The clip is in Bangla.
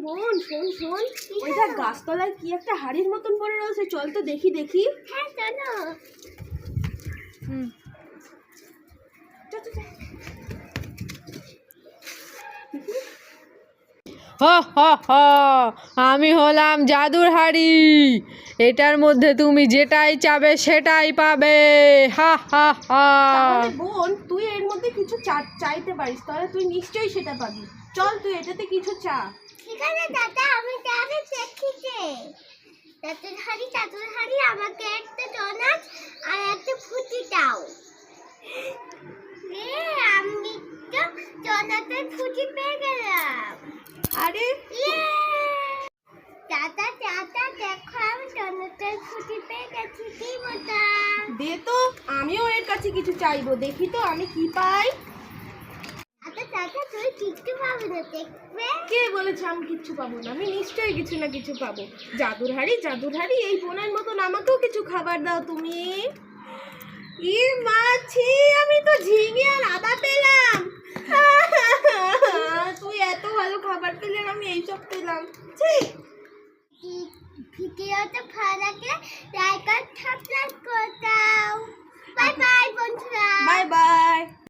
শোন শোন শোন, ওইটা গাছতলায় কি একটা হাড়ির মতন পড়ে রয়েছে, চল তো দেখি দেখি। হ্যাঁ চলো। আমি হলাম জাদুর হাড়ি, এটার মধ্যে তুমি যেটাই চাবে সেটাই পাবে। হা হা হা। তাহলে বোন, তুই এর মধ্যে কিছু চাইতে পারিস, তাহলে তুই নিশ্চয়ই সেটা পাবি। চল তুই এটাতে কিছু চা। ঠিক আছে দাদা, আমি তাহলে দেখছি। দাদুর হাড়ি আমাকে একটা ডোনাট আর একটা ফুটি দাও। আমি তো ডোনাটের ফুটি পেয়ে গেলাম। আরে দাদা দাদা দেখো, আমি ডোনাটের ফুটি পেয়ে গেছি। কি মজা! দে তো, আমিও এর কাছে কিছু চাইবো, দেখি তো আমি কি পাই। আচ্ছা দাদা, তুই কিচ্ছু পাবি না, দেখবে। কে বলেছে আমি কিচ্ছু পাবো না? আমি নিশ্চয়ই কিছু না কিছু পাবো। জাদুর হাড়ি জাদুর হাড়ি, এই বোনের মতন আমাকেও কিছু খাবার দাও তুমি। ই মাছি, আমি তো ঝিঙে আর আদা পেলাম। তুই এত ভালো খাবার পেলে, আমি এইসব পেলাম। ভিডিওটা ভালো লাগলে লাইক আর সাবস্ক্রাইব করে দাও। বাই বাই বন্ধুরা। Bye bye.